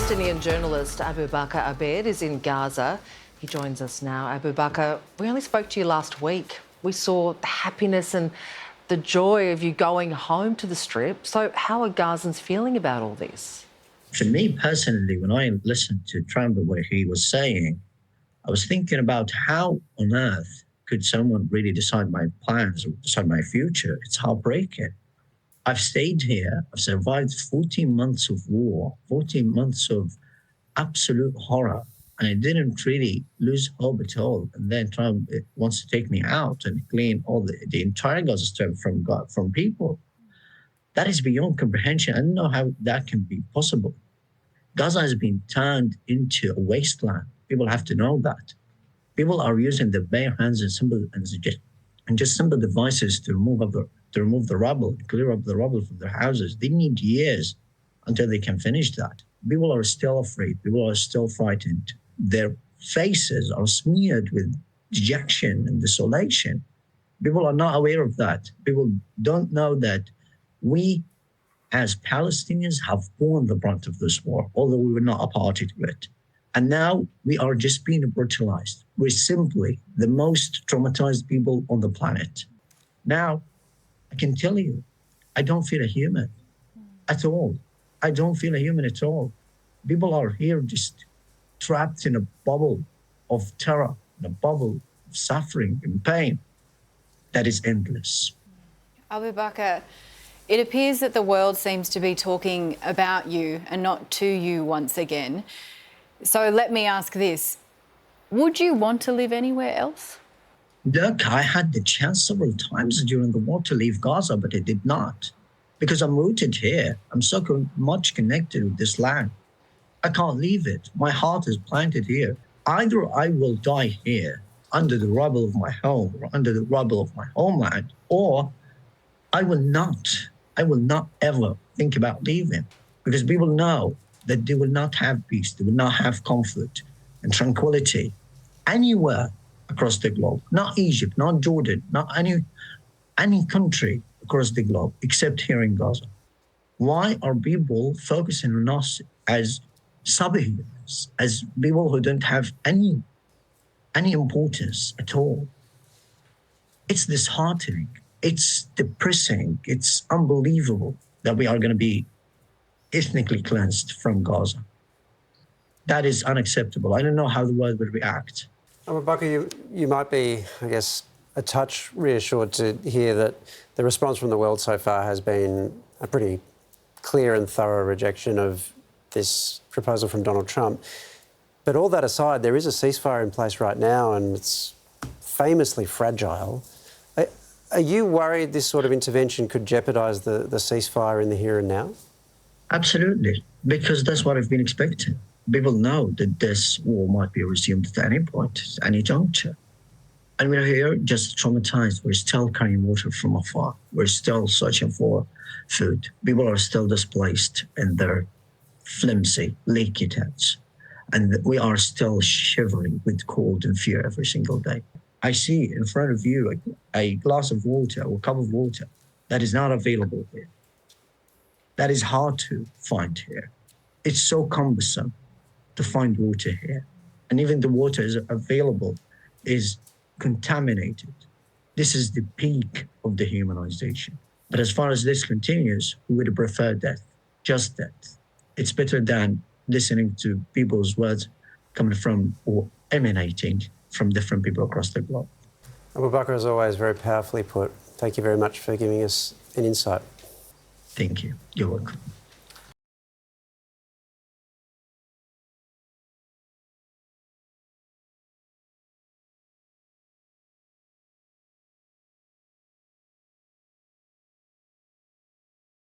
Palestinian journalist Abubaker Abed is in Gaza. He joins us now. Abubaker, we only spoke to you last week. We saw the happiness and the joy of you going home to the Strip. So how are Gazans feeling about all this? For me personally, when I listened to Trump and what he was saying, I was thinking about how on earth could someone really decide my plans or decide my future? It's heartbreaking. I've stayed here. I've survived 14 months of war, 14 months of absolute horror, and I didn't really lose hope at all. And then Trump wants to take me out and clean all the entire Gaza Strip from people. That is beyond comprehension. I don't know how that can be possible. Gaza has been turned into a wasteland. People have to know that. People are using their bare hands and just simple devices to remove the rubble, clear up the rubble from their houses. They need years until they can finish that. People are still afraid. People are still frightened. Their faces are smeared with dejection and desolation. People are not aware of that. People don't know that we, as Palestinians, have borne the brunt of this war, although we were not a party to it. And now we are just being brutalized. We're simply the most traumatized people on the planet. Now, I can tell you, I don't feel a human at all. I don't feel a human at all. People are here just trapped in a bubble of terror, in a bubble of suffering and pain that is endless. Abubaker, it appears that the world seems to be talking about you and not to you once again. So let me ask this. Would you want to live anywhere else? Look, I had the chance several times during the war to leave Gaza, but I did not. Because I'm rooted here. I'm so much connected with this land. I can't leave it. My heart is planted here. Either I will die here, under the rubble of my home, or under the rubble of my homeland, or I will not ever think about leaving. Because people know that they will not have peace, they will not have comfort and tranquility anywhere across the globe. Not Egypt, not Jordan, not any country across the globe, except here in Gaza. Why are people focusing on us as subhumans, as people who don't have any importance at all? It's disheartening. It's depressing. It's unbelievable that we are going to be ethnically cleansed from Gaza. That is unacceptable. I don't know how the world would react. Abubaker, you might be, I guess, a touch reassured to hear that the response from the world so far has been a pretty clear and thorough rejection of this proposal from Donald Trump. But all that aside, there is a ceasefire in place right now and it's famously fragile. Are you worried this sort of intervention could jeopardise the ceasefire in the here and now? Absolutely, because that's what I've been expecting. People know that this war might be resumed at any point, at any juncture. And we're here just traumatized. We're still carrying water from afar. We're still searching for food. People are still displaced in their flimsy, leaky tents. And we are still shivering with cold and fear every single day. I see in front of you a glass of water or a cup of water that is not available here. That is hard to find here. It's so cumbersome to find water here. And even the water is available is contaminated. This is the peak of dehumanization. But as far as this continues, we would prefer death, just death. It's better than listening to people's words coming from or emanating from different people across the globe. Abubaker, as always, very powerfully put. Thank you very much for giving us an insight. Thank you. You're welcome.